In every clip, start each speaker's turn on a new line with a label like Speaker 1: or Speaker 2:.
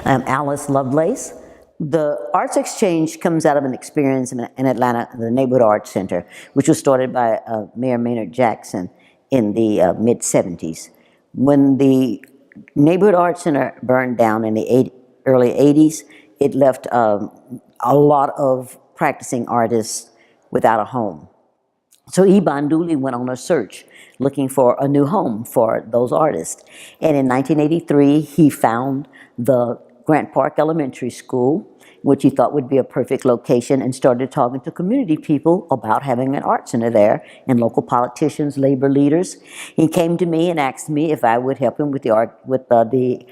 Speaker 1: I'm Alice Lovelace. The Arts Exchange comes out of an experience in Atlanta, the Neighborhood Arts Center, which was started by Mayor Maynard Jackson in the mid-70s. When the Neighborhood Arts Center burned down in the early 80s, it left a lot of practicing artists without a home. So E. Banduli went on a search looking for a new home for those artists. And in 1983, he found the Grant Park Elementary School, which he thought would be a perfect location, and started talking to community people about having an art center there, and local politicians, labor leaders. He came to me and asked me if I would help him with the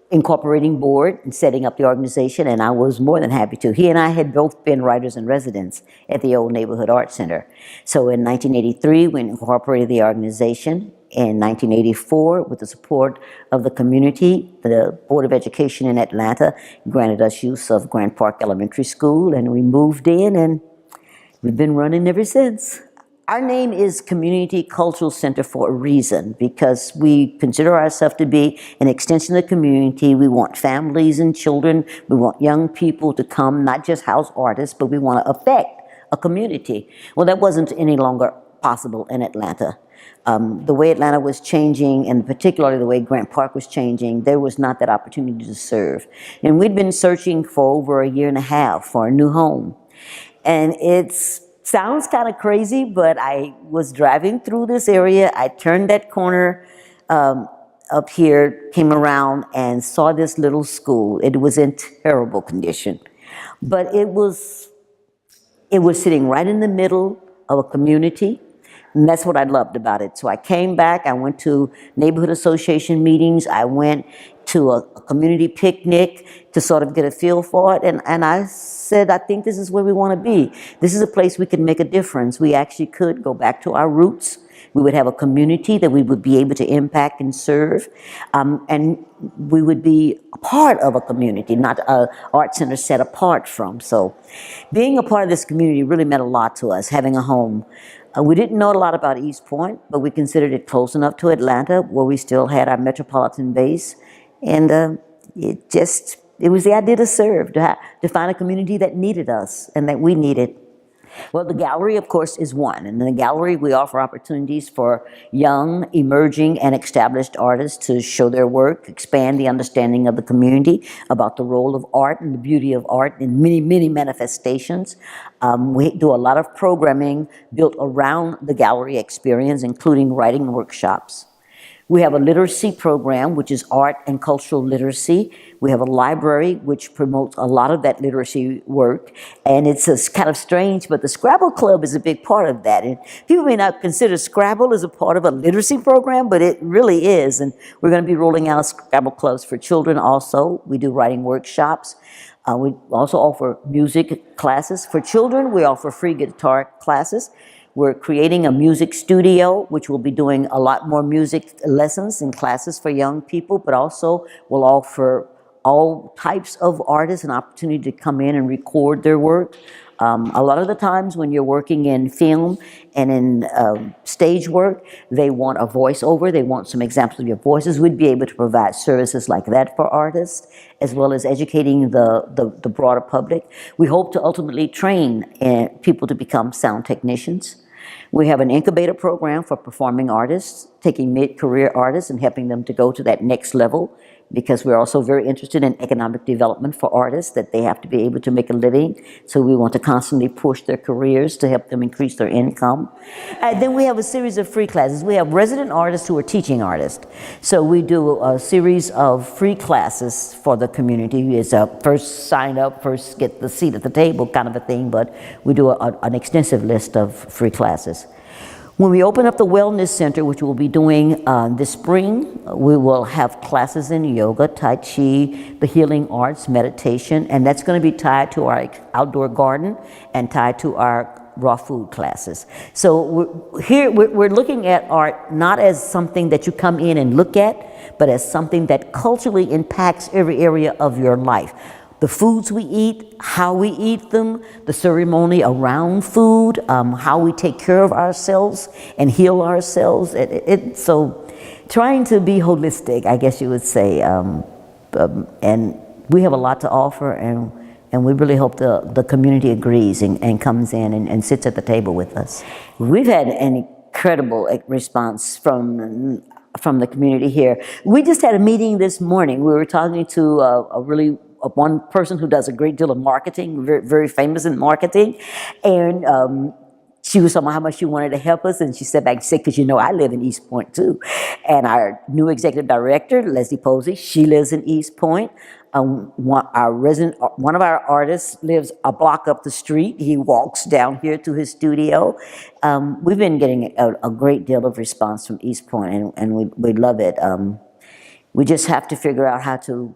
Speaker 1: incorporating board and setting up the organization, and I was more than happy to. He and I had both been writers in residence at the old Neighborhood Art Center. So in 1983, we incorporated the organization. In 1984, with the support of the community, the Board of Education in Atlanta granted us use of Grant Park Elementary School, and we moved in, and we've been running ever since. Our name is Community Cultural Center for a reason, because we consider ourselves to be an extension of the community. We want families and children, we want young people to come, not just house artists, but we want to affect a community. Well, that wasn't any longer possible in Atlanta. The way Atlanta was changing, and particularly the way Grant Park was changing, there was not that opportunity to serve. And we'd been searching for over a year and a half for a new home. And sounds kind of crazy, but I was driving through this area. I turned that corner up here, came around, and saw this little school. It was in terrible condition, but it was sitting right in the middle of a community, and that's what I loved about it. So I came back, I went to neighborhood association meetings, I went to a community picnic to sort of get a feel for it, and I said, I think this is where we want to be. This is a place we can make a difference. We actually could go back to our roots. We would have a community that we would be able to impact and serve, and we would be a part of a community, not an art center set apart from. So being a part of this community really meant a lot to us, having a home. We didn't know a lot about East Point, but we considered it close enough to Atlanta where we still had our metropolitan base. And it was the idea to serve, to find a community that needed us and that we needed. Well, the gallery, of course, is one. And in the gallery, we offer opportunities for young, emerging, and established artists to show their work, expand the understanding of the community about the role of art and the beauty of art in many, many manifestations. We do a lot of programming built around the gallery experience, including writing workshops. We have a literacy program, which is art and cultural literacy. We have a library, which promotes a lot of that literacy work. And it's kind of strange, but the Scrabble Club is a big part of that. And people may not consider Scrabble as a part of a literacy program, but it really is. And we're going to be rolling out Scrabble Clubs for children also. We do writing workshops. We also offer music classes. For children, we offer free guitar classes. We're creating a music studio, which will be doing a lot more music lessons and classes for young people, but also will offer all types of artists an opportunity to come in and record their work. A lot of the times when you're working in film and in stage work, they want a voiceover, they want some examples of your voices. We'd be able to provide services like that for artists, as well as educating the broader public. We hope to ultimately train people to become sound technicians. We have an incubator program for performing artists, taking mid-career artists and helping them to go to that next level, because we're also very interested in economic development for artists, that they have to be able to make a living. So we want to constantly push their careers to help them increase their income. And then we have a series of free classes. We have resident artists who are teaching artists. So we do a series of free classes for the community. It's a first sign up, first get the seat at the table kind of a thing, but we do an extensive list of free classes. When we open up the Wellness Center, which we'll be doing this spring, we will have classes in yoga, Tai Chi, the healing arts, meditation, and that's going to be tied to our outdoor garden and tied to our raw food classes. So we're looking at art not as something that you come in and look at, but as something that culturally impacts every area of your life. The foods we eat, how we eat them, the ceremony around food, how we take care of ourselves and heal ourselves. So trying to be holistic, I guess you would say, and we have a lot to offer, and we really hope the community agrees and comes in and sits at the table with us. We've had an incredible response from the community here. We just had a meeting this morning. We were talking to one person who does a great deal of marketing, very, very famous in marketing, and she was talking about how much she wanted to help us, and she sat back and said, because you know I live in East Point too. And our new executive director, Leslie Posey, she lives in East Point. One of our artists lives a block up the street. He walks down here to his studio. We've been getting a great deal of response from East Point, and we love it. We just have to figure out how to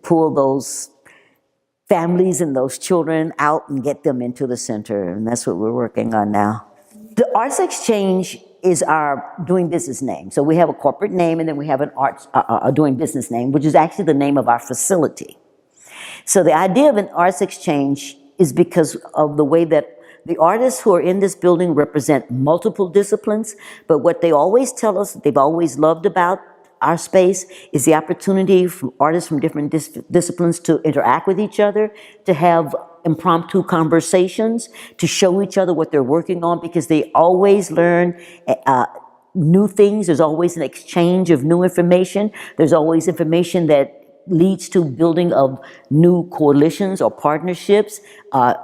Speaker 1: pull those families and those children out and get them into the center, and that's what we're working on now. The ArtsXchange is our doing business name. So we have a corporate name, and then we have a doing business name, which is actually the name of our facility. So the idea of an ArtsXchange is because of the way that the artists who are in this building represent multiple disciplines, but what they always tell us that they've always loved about our space is the opportunity for artists from different disciplines to interact with each other, to have impromptu conversations, to show each other what they're working on, because they always learn new things. There's always an exchange of new information. There's always information that leads to building of new coalitions or partnerships,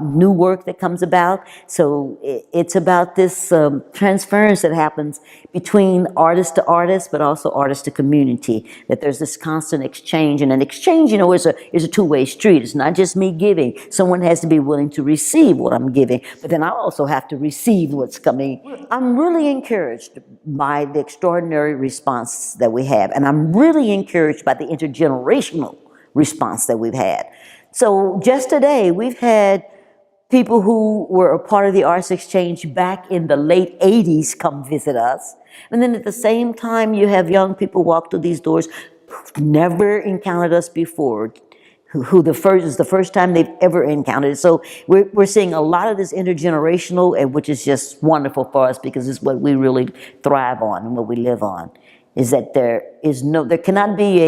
Speaker 1: new work that comes about. So it's about this transference that happens between artist to artist, but also artist to community, that there's this constant exchange. And an exchange, you know, is a two-way street. It's not just me giving. Someone has to be willing to receive what I'm giving, but then I also have to receive what's coming. I'm really encouraged by the extraordinary response that we have, and I'm really encouraged by the intergenerational response that we've had. So just today, we've had people who were a part of the ArtsXchange back in the late 80s come visit us. And then at the same time, you have young people walk through these doors who've never encountered us before, who is the first time they've ever encountered it. So we're seeing a lot of this intergenerational, and which is just wonderful for us, because it's what we really thrive on and what we live on, is that there cannot be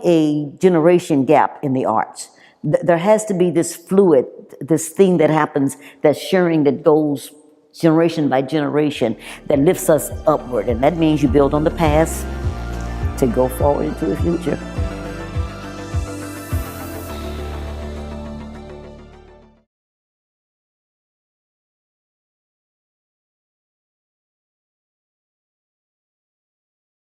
Speaker 1: a generation gap in the arts. There has to be this fluid, this thing that happens, that's sharing, that goes generation by generation, that lifts us upward. And that means you build on the past to go forward into the future.